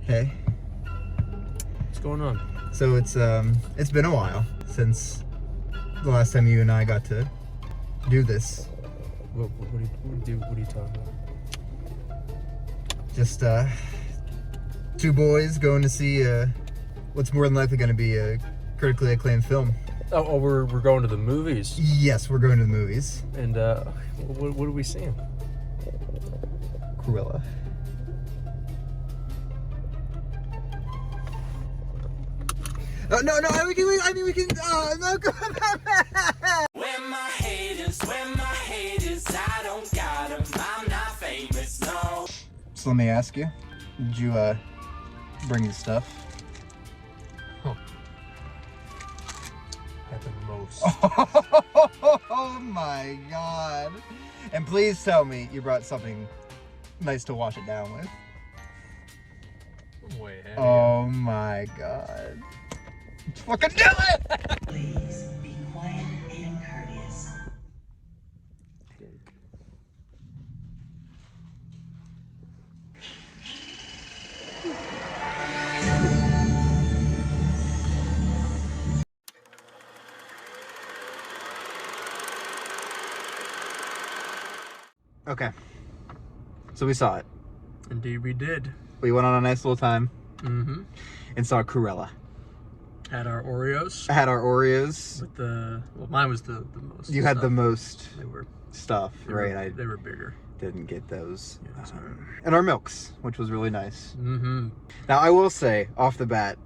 Hey. What's going on? So it's been a while since the last time you and I got to do this. What are you talking about? Just two boys going to see what's more than likely going to be a critically acclaimed film. Oh, we're going to the movies. Yes, we're going to the movies. And what are we seeing? Cruella. No, we can. No, Where my haters, I don't got 'em. I'm not famous, no. So let me ask you, did you bring the stuff? Huh. At the most. Oh my god. And please tell me you brought something nice to wash it down with. I'm way ahead. Oh my god. Let's fucking do it! Please be quiet and courteous. Okay. So we saw it. Indeed, we did. We went on a nice little time Mm-hmm. and saw Cruella. Had our Oreos. Had our Oreos. With mine was the most. You had stuff. the most They were stuff, right? They were bigger. I didn't get those. Yeah, sorry. And our milks, which was really nice. Mm-hmm. Now, I will say, off the bat,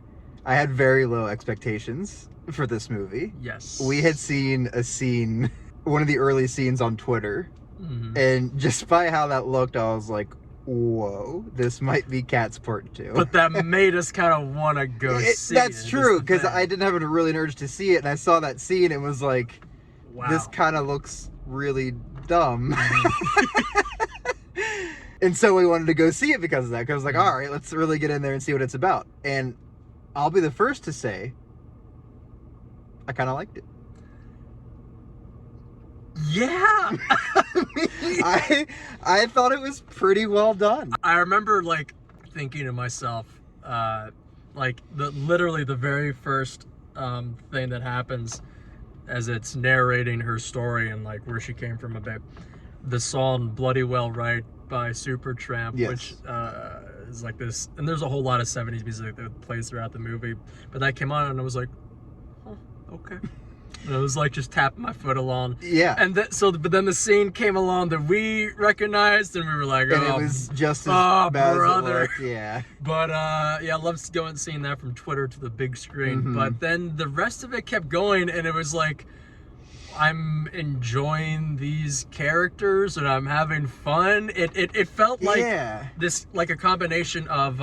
I had very low expectations for this movie. Yes. We had seen a scene, one of the early scenes on Twitter, Mm-hmm. and just by how that looked, I was like, whoa, this might be Cats Part 2. But that made us kind of want to go see it. That's true, because thing. I didn't have a really an urge to see it, and I saw that scene, and was like, Wow. this kind of looks really dumb. Mm-hmm. And so we wanted to go see it because of that, because I was like, Mhm. all right, let's really get in there and see what it's about. And I'll be the first to say, I kind of liked it. Yeah. I thought it was pretty well done. I remember like thinking to myself, like literally the very first thing that happens as it's narrating her story and like where she came from a bit. The song "Bloody Well Right" by Supertramp, Yes. which is like this, and there's a whole lot of '70s music that plays throughout the movie. But that came on, and I was like, "Oh, okay." And I was like just tapping my foot along. Yeah. And but then the scene came along that we recognized, and we were like, And "Oh, it was just as oh, bad brother." as it looked. Yeah. But yeah, I loved going and seeing that from Twitter to the big screen. Mhm. But then the rest of it kept going, and it was like, I'm enjoying these characters and I'm having fun. It felt like Yeah. this, like a combination of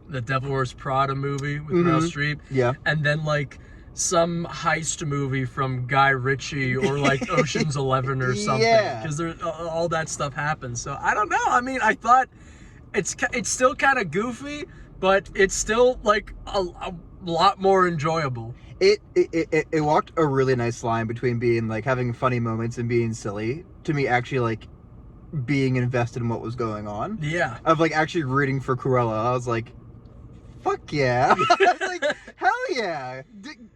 the Devil Wears Prada movie with Meryl Streep, Yeah. and then like some heist movie from Guy Ritchie or like Ocean's 11 or something. Yeah. Because all that stuff happens. So I don't know. I mean, I thought it's still kind of goofy, but it's still like a lot more enjoyable. It walked a really nice line between being like having funny moments and being silly to me actually like being invested in what was going on. Yeah. Of like actually rooting for Cruella. I was like, fuck yeah. I was like, hell yeah.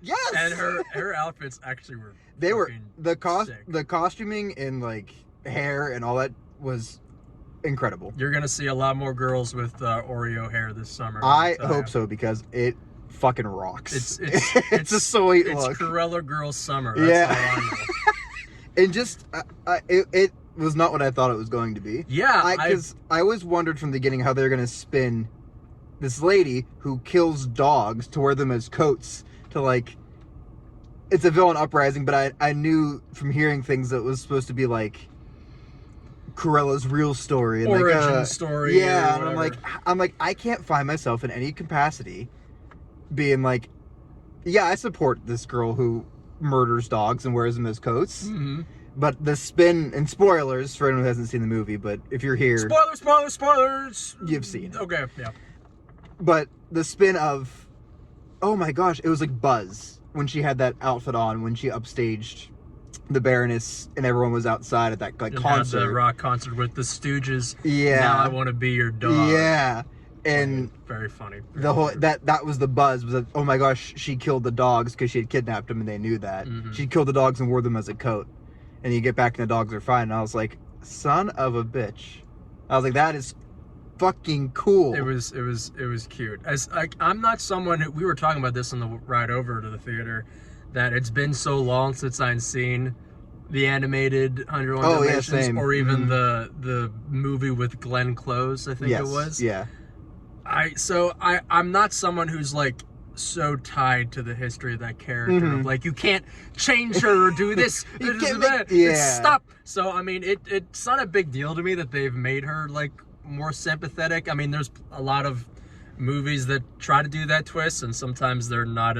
Yes. And her outfits actually were the sick. costuming and like hair and all that was incredible. You're gonna see a lot more girls with Oreo hair this summer. I hope so, because it fucking rocks. It's a sweet it's look. Cruella girl summer. That's all I know. And just it was not what I thought it was going to be. Yeah, Because I always wondered from the beginning how they're gonna spin this lady who kills dogs to wear them as coats to like. It's a villain uprising, but I knew from hearing things that it was supposed to be like Cruella's real story and origin story. Yeah, or and whatever. I'm like I can't find myself in any capacity being like, yeah, I support this girl who murders dogs and wears them as coats. Mm-hmm. But the spin, and spoilers for anyone who hasn't seen the movie, but if you're here, Spoilers. you've seen it. Okay, yeah. But the spin of, oh my gosh, it was like Buzz when she had that outfit on when she upstaged the Baroness and everyone was outside at that like And concert. had the rock concert with the Stooges. Yeah. Now I want to be your dog. Yeah. And very funny. the whole that was the buzz, was that, oh my gosh, she killed the dogs because she had kidnapped them and they knew that. She killed the dogs and wore them as a coat. And you get back and the dogs are fine. And I was like, son of a bitch. I was like, that is fucking cool. It was cute. As I'm not someone who, we were talking about this on the ride over to the theater, that it's been so long since I've seen the animated 101 Dalmatians, same. or even the movie with Glenn Close, I think it was. Yeah. I'm not someone who's like so tied to the history of that character. Of like, you can't change her or do this. Stop. So I mean, it's not a big deal to me that they've made her like more sympathetic. I mean, there's a lot of movies that try to do that twist, and sometimes they're not.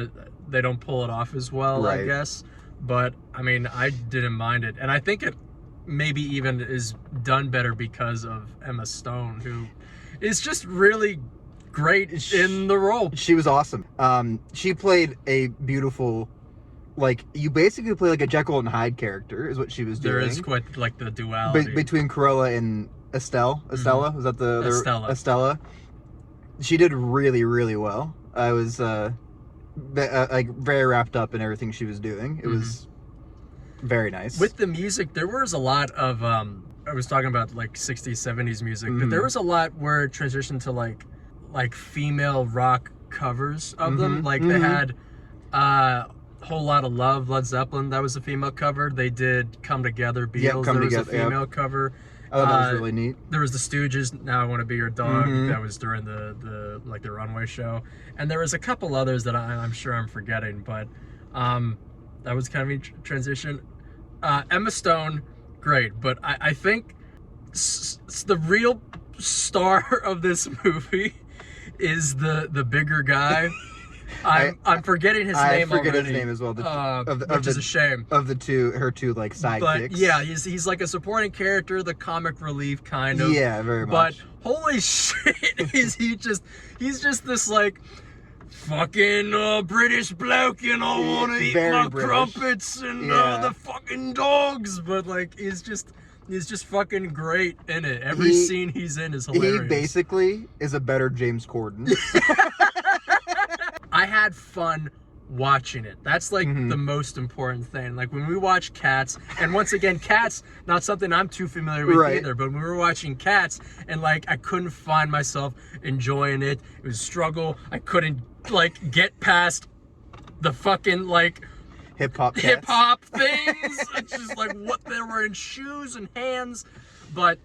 They don't pull it off as well, I guess. But I mean, I didn't mind it, and I think it maybe even is done better because of Emma Stone, who is just really great in the role. She was awesome. She played a beautiful, like, you basically play like a Jekyll and Hyde character is what she was doing. There is quite like the duality between Cruella and Estella. Was that the Estella? Estella. She did really, really well. I was like very wrapped up in everything she was doing. It was very nice. With the music, there was a lot of I was talking about like 60s, 70s music, but there was a lot where it transitioned to like female rock covers of them. Like they had Whole Lot of Love, Led Zeppelin, that was a female cover. They did Come Together, Beatles, there was a female cover. I thought that was really neat. There was the Stooges, Now I Want to Be Your Dog, that was during the like the runway show. And there was a couple others that I'm sure I'm forgetting, but that was kind of a transition. Emma Stone, great, but I think the real star of this movie is the bigger guy. I'm forgetting his name already. I forget his name as well. Which is a shame. Of the her two like sidekicks. But yeah, he's like a supporting character, the comic relief kind of. Yeah, very much. But holy shit, he's just this like fucking British bloke, you know, want to eat my crumpets and the fucking dogs. But like he's just fucking great in it. Every scene he's in is hilarious. He basically is a better James Corden. I had fun watching it. That's like the most important thing. Like when we watch Cats, and once again, Cats, not something I'm too familiar with either, but when we were watching Cats, and like I couldn't find myself enjoying it. It was a struggle. I couldn't like get past the fucking like hip hop things. It's just like what they were in shoes and hands. But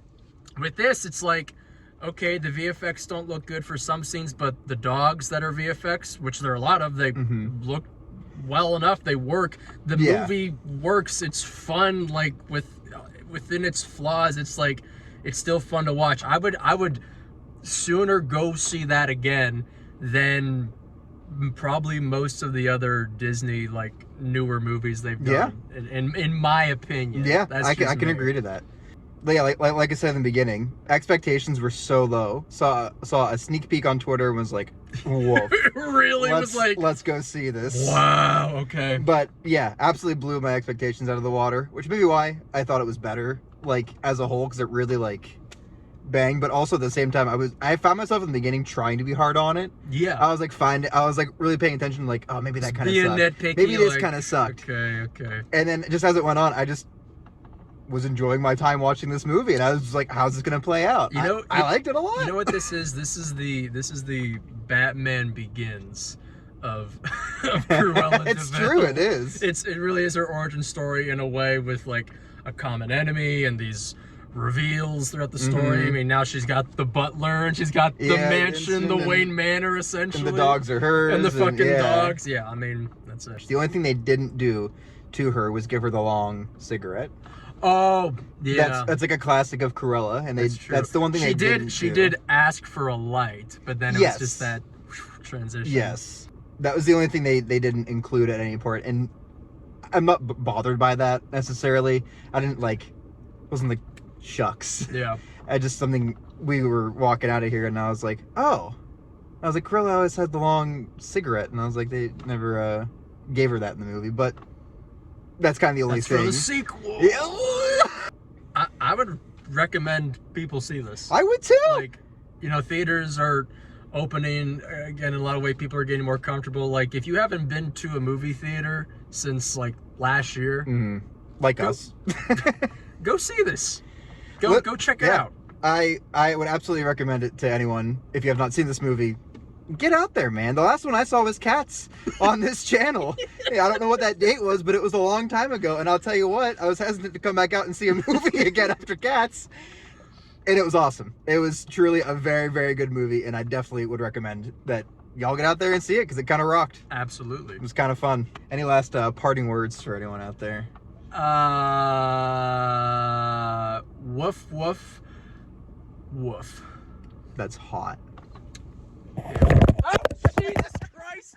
with this, it's like, okay, the VFX don't look good for some scenes, but the dogs that are VFX, which there are a lot of, they look well enough. They work. The movie works. It's fun. Like within its flaws, it's like it's still fun to watch. I would sooner go see that again than probably most of the other Disney like newer movies they've done. In my opinion. Yeah, I can agree to that. But yeah, like I said in the beginning, expectations were so low. Saw a sneak peek on Twitter and was like, whoa. Really? Was like, let's go see this. Wow, okay. But yeah, absolutely blew my expectations out of the water, which may be why I thought it was better, like as a whole, because it really like banged. But also at the same time, I found myself in the beginning trying to be hard on it. Yeah. I was like really paying attention, like, oh, maybe that kind of sucked. Nitpicky, maybe this kind of sucked. Okay. And then just as it went on, I just was enjoying my time watching this movie, and I was like, how's this gonna play out? You know, I liked it a lot. You know what this is? This is the Batman Begins of Cruella de It's Vil. true, it is. It really is her origin story in a way, with like a common enemy and these reveals throughout the story. I mean, now she's got the butler and she's got the mansion, the Wayne Manor, essentially. And the dogs are hers. And the fucking dogs. Yeah, I mean, that's it. The only thing they didn't do to her was give her the long cigarette. Oh, yeah. That's like a classic of Cruella, and that's the one thing she did ask for a light, but then it was just that transition. Yes. That was the only thing they didn't include at any point, and I'm not bothered by that necessarily. I didn't wasn't like, shucks. Yeah. I just something, we were walking out of here and I was like, oh. I was like, Cruella always had the long cigarette, and I was like, they never gave her that in the movie, but that's kind of the only thing. For the sequel. Yeah. I would recommend people see this. I would too. Like, you know, theaters are opening. Again, in a lot of ways, people are getting more comfortable. Like, if you haven't been to a movie theater since like last year, Like Go- us. go see this. Go check it out. I would absolutely recommend it to anyone. If you have not seen this movie, get out there, man. The last one I saw was Cats on this channel. Hey, I don't know what that date was, but it was a long time ago. And I'll tell you what, I was hesitant to come back out and see a movie again after Cats. And it was awesome. It was truly a very, very good movie. And I definitely would recommend that y'all get out there and see it because it kind of rocked. Absolutely. It was kind of fun. Any last parting words for anyone out there? Woof, woof, woof. That's hot. Oh, Jesus Christ!